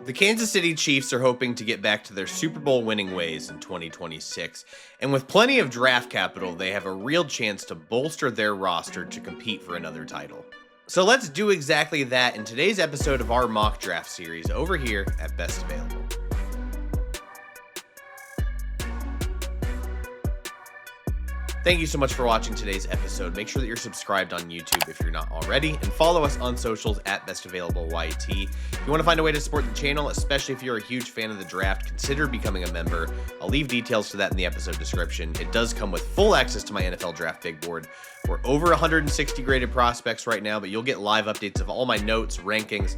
The Kansas City Chiefs are hoping to get back to their Super Bowl winning ways in 2026, and with plenty of draft capital, they have a real chance to bolster their roster to compete for another title. So let's do exactly that in today's episode of our mock draft series over here at Best Available. Thank you so much for watching today's episode. Make sure that you're subscribed on YouTube if you're not already, and follow us on socials at BestAvailableYT. If you want to find a way to support the channel, especially if you're a huge fan of the draft, consider becoming a member. I'll leave details to that in the episode description. It does come with full access to my NFL Draft Big Board. We're over 160 graded prospects right now, but you'll get live updates of all my notes, rankings,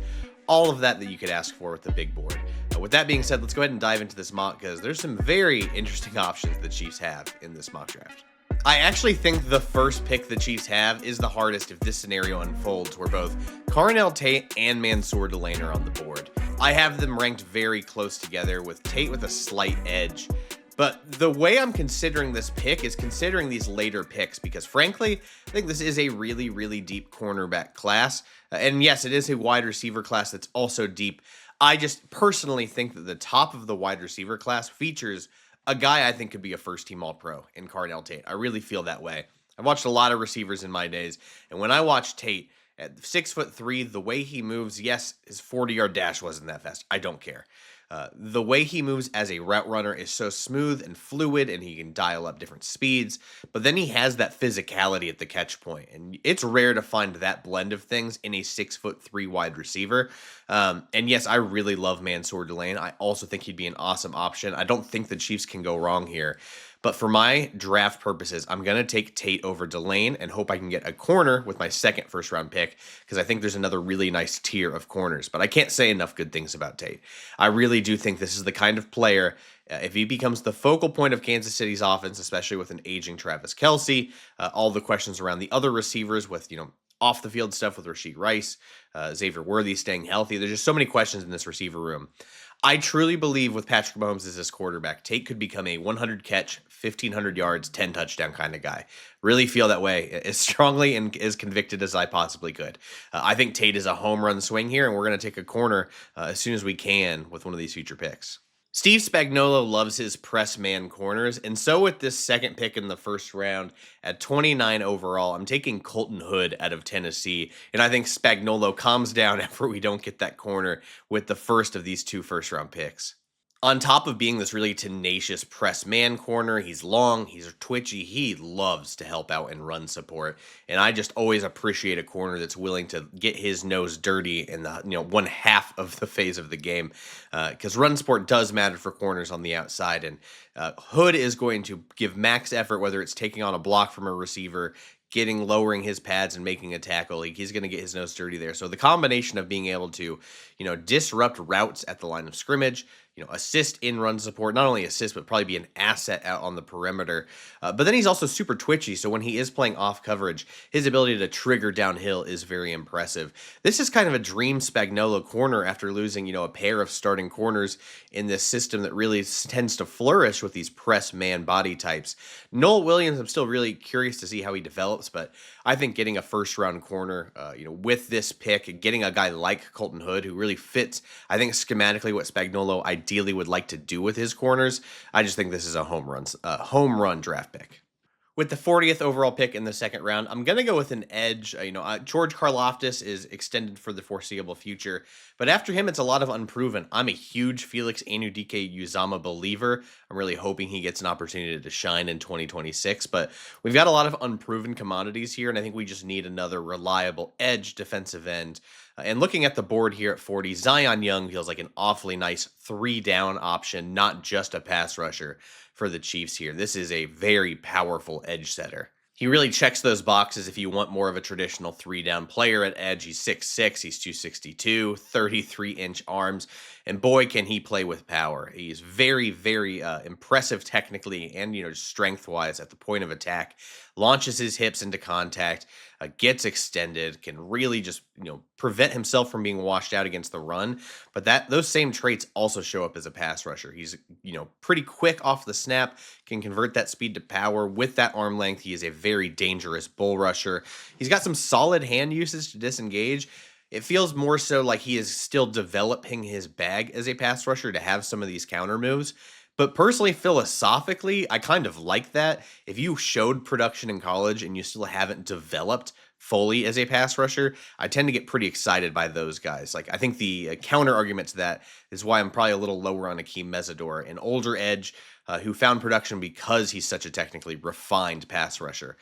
all of that you could ask for with the big board. With that being said, let's go ahead and dive into this mock because there's some very interesting options the Chiefs have in this mock draft. I actually think the first pick the Chiefs have is the hardest if this scenario unfolds, where both Carnell, Tate, and Mansour Delane are on the board. I have them ranked very close together, with Tate with a slight edge. But the way I'm considering this pick is considering these later picks, because frankly, I think this is a really, really deep cornerback class. And yes, it is a wide receiver class that's also deep. I just personally think that the top of the wide receiver class features a guy I think could be a first-team All-Pro in Carnell Tate. I really feel that way. I've watched a lot of receivers in my days, and when I watch Tate at 6'3", the way he moves, yes, his 40-yard dash wasn't that fast. I don't care. The way he moves as a route runner is so smooth and fluid, and he can dial up different speeds, but then he has that physicality at the catch point, and it's rare to find that blend of things in a 6'3" wide receiver. And yes, I really love Mansour Delane. I also think he'd be an awesome option. I don't think the Chiefs can go wrong here. But for my draft purposes, I'm going to take Tate over Delane and hope I can get a corner with my second first-round pick, because I think there's another really nice tier of corners. But I can't say enough good things about Tate. I really do think this is the kind of player, if he becomes the focal point of Kansas City's offense, especially with an aging Travis Kelce, all the questions around the other receivers with, off-the-field stuff with Rashid Rice, Xavier Worthy staying healthy. There's just so many questions in this receiver room. I truly believe with Patrick Mahomes as his quarterback, Tate could become a 100-catch, 1,500 yards, 10-touchdown kind of guy. Really feel that way as strongly and as convicted as I possibly could. I think Tate is a home run swing here, and we're going to take a corner as soon as we can with one of these future picks. Steve Spagnuolo loves his press man corners, and so with this second pick in the first round at 29 overall, I'm taking Colton Hood out of Tennessee, and I think Spagnuolo calms down after we don't get that corner with the first of these two first-round picks. On top of being this really tenacious press man corner, he's long, he's twitchy, he loves to help out and run support, and I just always appreciate a corner that's willing to get his nose dirty in the one half of the phase of the game, because run support does matter for corners on the outside, and Hood is going to give max effort, whether it's taking on a block from a receiver, lowering his pads and making a tackle. He's going to get his nose dirty there. So the combination of being able to, disrupt routes at the line of scrimmage, assist in run support, not only assist, but probably be an asset out on the perimeter. But then he's also super twitchy. So when he is playing off coverage, his ability to trigger downhill is very impressive. This is kind of a dream Spagnuolo corner after losing, a pair of starting corners in this system that really tends to flourish with these press man body types. Noel Williams, I'm still really curious to see how he develops, but I think getting a first round corner, with this pick, getting a guy like Colton Hood who really fits, I think schematically what Spagnuolo ideally would like to do with his corners. I just think this is a home run draft pick. With the 40th overall pick in the second round, I'm going to go with an edge. George Karlaftis is extended for the foreseeable future, but after him, it's a lot of unproven. I'm a huge Felix Anudike-Uzomah believer. I'm really hoping he gets an opportunity to shine in 2026, but we've got a lot of unproven commodities here, and I think we just need another reliable edge defensive end. And looking at the board here at 40, Zion Young feels like an awfully nice 3-down option, not just a pass rusher for the Chiefs here. This is a very powerful edge setter. He really checks those boxes if you want more of a traditional 3-down player at edge. He's 6'6", he's 262, 33-inch arms, and boy, can he play with power. He's very, very impressive technically and, strength-wise at the point of attack. Launches his hips into contact, gets extended, can really just, prevent himself from being washed out against the run. But those same traits also show up as a pass rusher. He's, pretty quick off the snap, can convert that speed to power. With that arm length, he is a very dangerous bull rusher. He's got some solid hand usage to disengage. It feels more so like he is still developing his bag as a pass rusher to have some of these counter moves. But personally, philosophically, I kind of like that. If you showed production in college and you still haven't developed fully as a pass rusher, I tend to get pretty excited by those guys. Like, I think the counter argument to that is why I'm probably a little lower on Akeem Mesidor, an older edge who found production because he's such a technically refined pass rusher.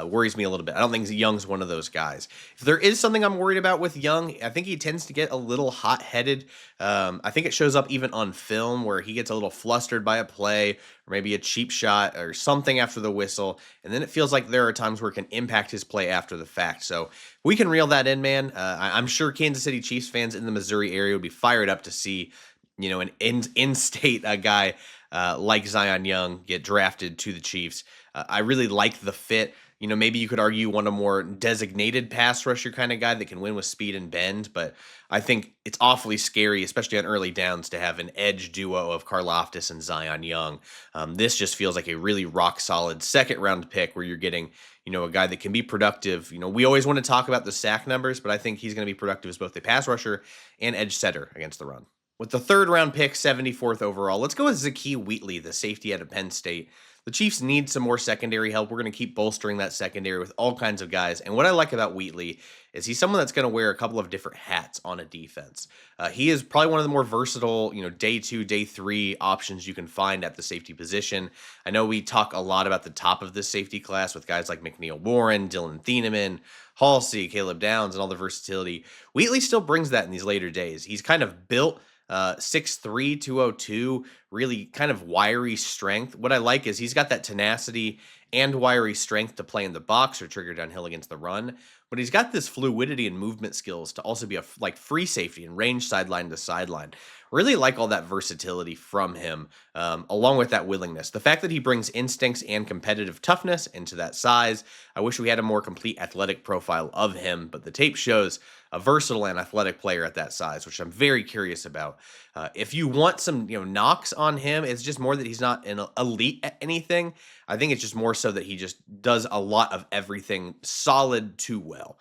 Worries me a little bit. I don't think Young's one of those guys. If there is something I'm worried about with Young, I think he tends to get a little hot-headed. I think it shows up even on film where he gets a little flustered by a play or maybe a cheap shot or something after the whistle, and then it feels like there are times where it can impact his play after the fact. So we can reel that in, man. I'm sure Kansas City Chiefs fans in the Missouri area would be fired up to see, an in-state guy like Zion Young get drafted to the Chiefs. I really like the fit. Maybe you could argue one a more designated pass rusher kind of guy that can win with speed and bend, but I think it's awfully scary, especially on early downs, to have an edge duo of Karlaftis and Zion Young. This just feels like a really rock solid second round pick where you're getting, a guy that can be productive. We always want to talk about the sack numbers, but I think he's going to be productive as both a pass rusher and edge setter against the run. With the third round pick, 74th overall, let's go with Zakee Wheatley, the safety out of Penn State. The Chiefs need some more secondary help. We're going to keep bolstering that secondary with all kinds of guys. And what I like about Wheatley is he's someone that's going to wear a couple of different hats on a defense. He is probably one of the more versatile, day 2, day 3 options you can find at the safety position. I know we talk a lot about the top of this safety class with guys like McNeil Warren, Dylan Thieneman, Halsey, Caleb Downs, and all the versatility. Wheatley still brings that in these later days. He's kind of built 6'3", 202, really kind of wiry strength. What I like is he's got that tenacity and wiry strength to play in the box or trigger downhill against the run, but he's got this fluidity and movement skills to also be a free safety and range sideline to sideline. Really like all that versatility from him, along with that willingness. The fact that he brings instincts and competitive toughness into that size. I wish we had a more complete athletic profile of him, but the tape shows a versatile and athletic player at that size, which I'm very curious about. If you want some, knocks on him, it's just more that he's not an elite at anything. I think it's just more so that he just does a lot of everything solid to well.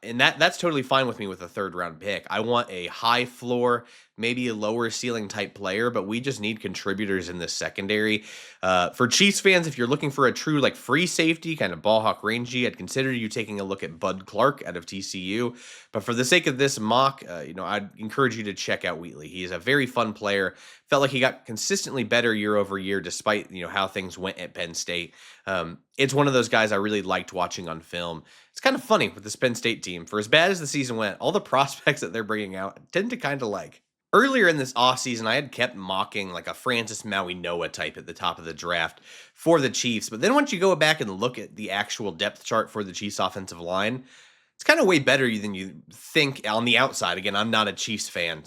And that's totally fine with me with a third round pick. I want a high floor, maybe a lower ceiling type player, but we just need contributors in the secondary. For Chiefs fans, if you're looking for a true free safety, kind of ball hawk rangy, I'd consider you taking a look at Bud Clark out of TCU. But for the sake of this mock, I'd encourage you to check out Wheatley. He is a very fun player. Felt like he got consistently better year over year, despite how things went at Penn State. It's one of those guys I really liked watching on film. It's kind of funny with this Penn State team. For as bad as the season went, all the prospects that they're bringing out I tend to kind of like. Earlier in this offseason, I had kept mocking a Francis Maui Noah type at the top of the draft for the Chiefs. But then once you go back and look at the actual depth chart for the Chiefs offensive line, it's kind of way better than you think on the outside. Again, I'm not a Chiefs fan,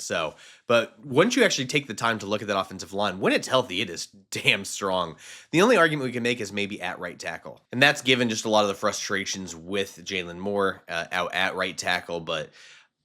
but once you actually take the time to look at that offensive line, when it's healthy, it is damn strong. The only argument we can make is maybe at right tackle. And that's given just a lot of the frustrations with Jalen Moore out at right tackle. But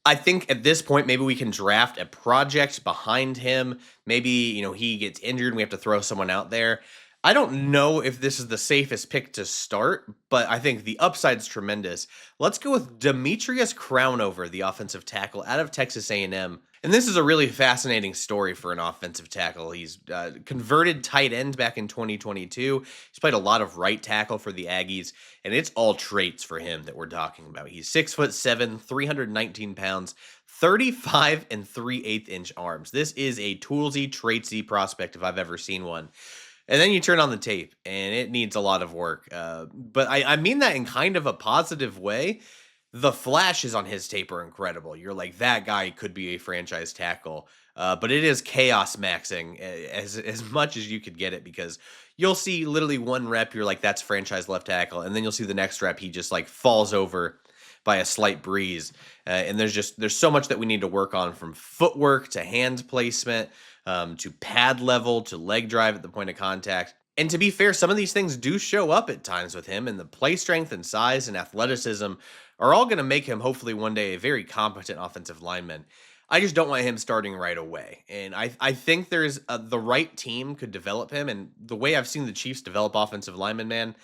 I think at this point, maybe we can draft a project behind him. Maybe, he gets injured and we have to throw someone out there. I don't know if this is the safest pick to start, but I think the upside's tremendous. Let's go with Demetrius Crownover, the offensive tackle out of Texas A&M. And this is a really fascinating story for an offensive tackle. He's converted tight end back in 2022. He's played a lot of right tackle for the Aggies, and it's all traits for him that we're talking about. He's 6'7", 319 pounds, 35 and 3/8 inch arms. This is a toolsy, traitsy prospect if I've ever seen one. And then you turn on the tape, and it needs a lot of work. But I mean that in kind of a positive way. The flashes on his tape are incredible. You're like, that guy could be a franchise tackle. But it is chaos maxing as much as you could get it, because you'll see literally one rep, you're like, that's franchise left tackle. And then you'll see the next rep, he just falls over by a slight breeze. And there's so much that we need to work on, from footwork to hand placement, to pad level, to leg drive at the point of contact. And to be fair, some of these things do show up at times with him, and the play strength and size and athleticism are all going to make him hopefully one day a very competent offensive lineman. I just don't want him starting right away. And I think there's the right team could develop him. And the way I've seen the Chiefs develop offensive linemen, man,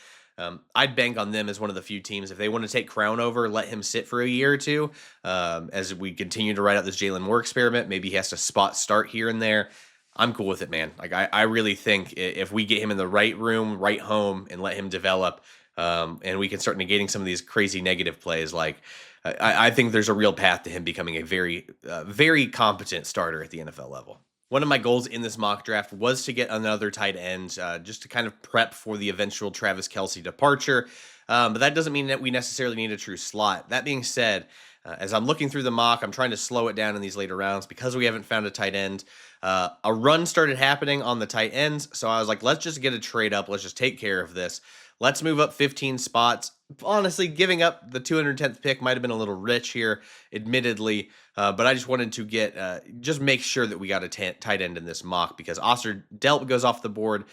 I'd bank on them as one of the few teams. If they want to take Crown over, let him sit for a year or two as we continue to write out this Jalen Moore experiment. Maybe he has to spot start here and there. I'm cool with it, man. Like I really think if we get him in the right room, right home, and let him develop, and we can start negating some of these crazy negative plays, like I think there's a real path to him becoming a very competent starter at the NFL level. One of my goals in this mock draft was to get another tight end, just to kind of prep for the eventual Travis Kelce departure. But that doesn't mean that we necessarily need a true slot. That being said, as I'm looking through the mock, I'm trying to slow it down in these later rounds because we haven't found a tight end. A run started happening on the tight ends, so I was like, let's just get a trade up. Let's just take care of this. Let's move up 15 spots. Honestly, giving up the 210th pick might have been a little rich here, admittedly, but I just wanted to get just make sure that we got a tight end in this mock because Oscar Delp goes off the board.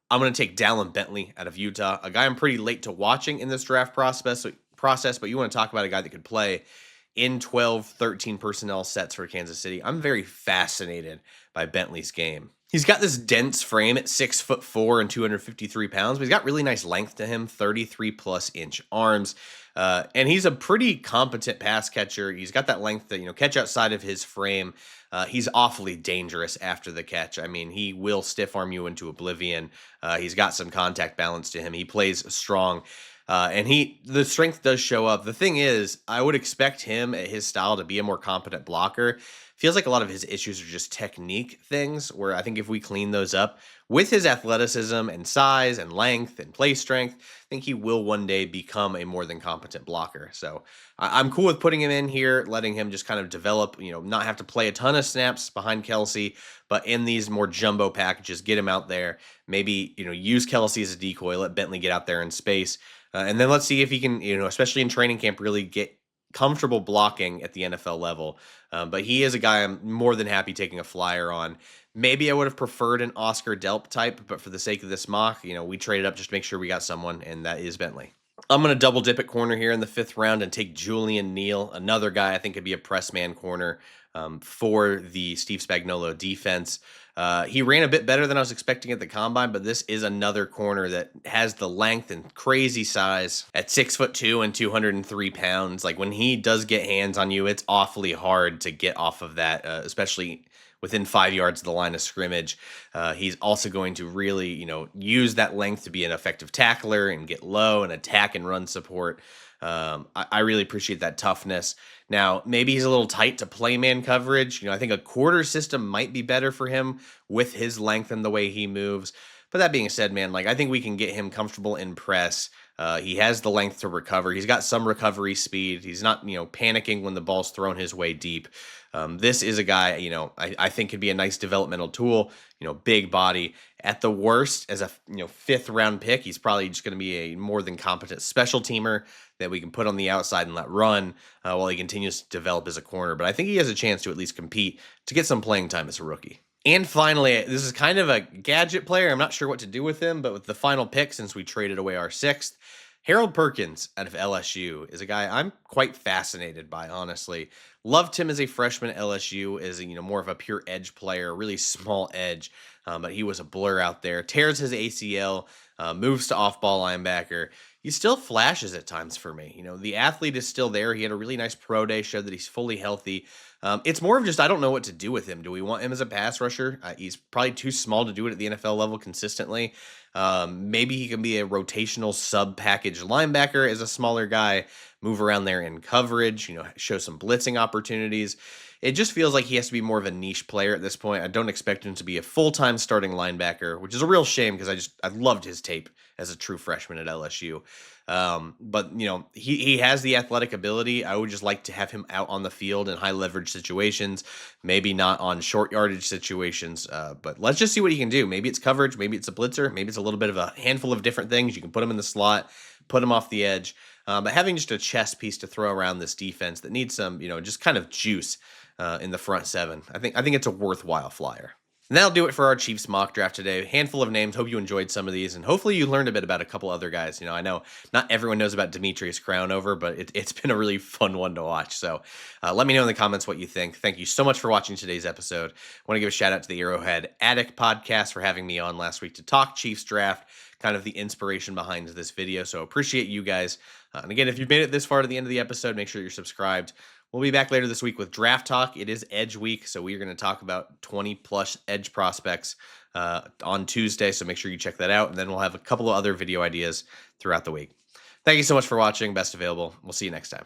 I'm going to take Dallin Bentley out of Utah, a guy I'm pretty late to watching in this draft process, but you want to talk about a guy that could play in 12, 13 personnel sets for Kansas City. I'm very fascinated by Bentley's game. He's got this dense frame at 6'4" and 253 pounds, but he's got really nice length to him, 33+ inch arms. And he's a pretty competent pass catcher. He's got that length to, catch outside of his frame. He's awfully dangerous after the catch. I mean, he will stiff arm you into oblivion. He's got some contact balance to him. He plays strong. And the strength does show up. The thing is, I would expect him at his style to be a more competent blocker. Feels like a lot of his issues are just technique things, where I think if we clean those up with his athleticism and size and length and play strength, I think he will one day become a more than competent blocker. So I'm cool with putting him in here, letting him just kind of develop, not have to play a ton of snaps behind Kelce, but in these more jumbo packages, get him out there. Maybe, use Kelce as a decoy, let Bentley get out there in space. And then let's see if he can, especially in training camp, really get comfortable blocking at the NFL level. But he is a guy I'm more than happy taking a flyer on. Maybe I would have preferred an Oscar Delp type, but for the sake of this mock, we traded up just to make sure we got someone, and that is Bentley. I'm going to double dip at corner here in the 5th round and take Julian Neal, another guy I think could be a press man corner for the Steve Spagnuolo defense. He ran a bit better than I was expecting at the combine, but this is another corner that has the length and crazy size at 6'2" and 203 pounds. Like when he does get hands on you, it's awfully hard to get off of that, especially within 5 yards of the line of scrimmage. He's also going to really, use that length to be an effective tackler and get low and attack and run support. I really appreciate that toughness. Now, maybe he's a little tight to play man coverage. I think a quarter system might be better for him with his length and the way he moves. But that being said, man, I think we can get him comfortable in press. He has the length to recover. He's got some recovery speed. He's not, panicking when the ball's thrown his way deep. This is a guy, I think could be a nice developmental tool, big body. At the worst, as a, 5th round pick, he's probably just going to be a more than competent special teamer that we can put on the outside and let run while he continues to develop as a corner. But I think he has a chance to at least compete to get some playing time as a rookie. And finally, this is kind of a gadget player. I'm not sure what to do with him, but with the final pick, since we traded away our 6th, Harold Perkins out of LSU is a guy I'm quite fascinated by, honestly. Loved him as a freshman at LSU as more of a pure edge player, really small edge, but he was a blur out there. Tears his ACL, moves to off-ball linebacker. He still flashes at times for me. The athlete is still there. He had a really nice pro day, showed that he's fully healthy. It's more of just I don't know what to do with him. Do we want him as a pass rusher? He's probably too small to do it at the NFL level consistently. Maybe he can be a rotational sub-package linebacker as a smaller guy, move around there in coverage, show some blitzing opportunities. It just feels like he has to be more of a niche player at this point. I don't expect him to be a full-time starting linebacker, which is a real shame because I loved his tape as a true freshman at LSU. But he has the athletic ability. I would just like to have him out on the field in high leverage situations, maybe not on short yardage situations. But let's just see what he can do. Maybe it's coverage, maybe it's a blitzer, maybe it's a little bit of a handful of different things. You can put him in the slot, put him off the edge. But having just a chess piece to throw around this defense that needs some, just kind of juice in the front 7, I think it's a worthwhile flyer. And that'll do it for our Chiefs mock draft today. Handful of names. Hope you enjoyed some of these, and hopefully you learned a bit about a couple other guys. I know not everyone knows about Demetrius Crownover, but it's been a really fun one to watch. So let me know in the comments what you think. Thank you so much for watching today's episode. I want to give a shout out to the Arrowhead Attic podcast for having me on last week to talk Chiefs draft, kind of the inspiration behind this video. So appreciate you guys. And again, if you've made it this far to the end of the episode, make sure you're subscribed. We'll be back later this week with draft talk. It is Edge week, so we are going to talk about 20-plus Edge prospects on Tuesday, so make sure you check that out, and then we'll have a couple of other video ideas throughout the week. Thank you so much for watching. Best available. We'll see you next time.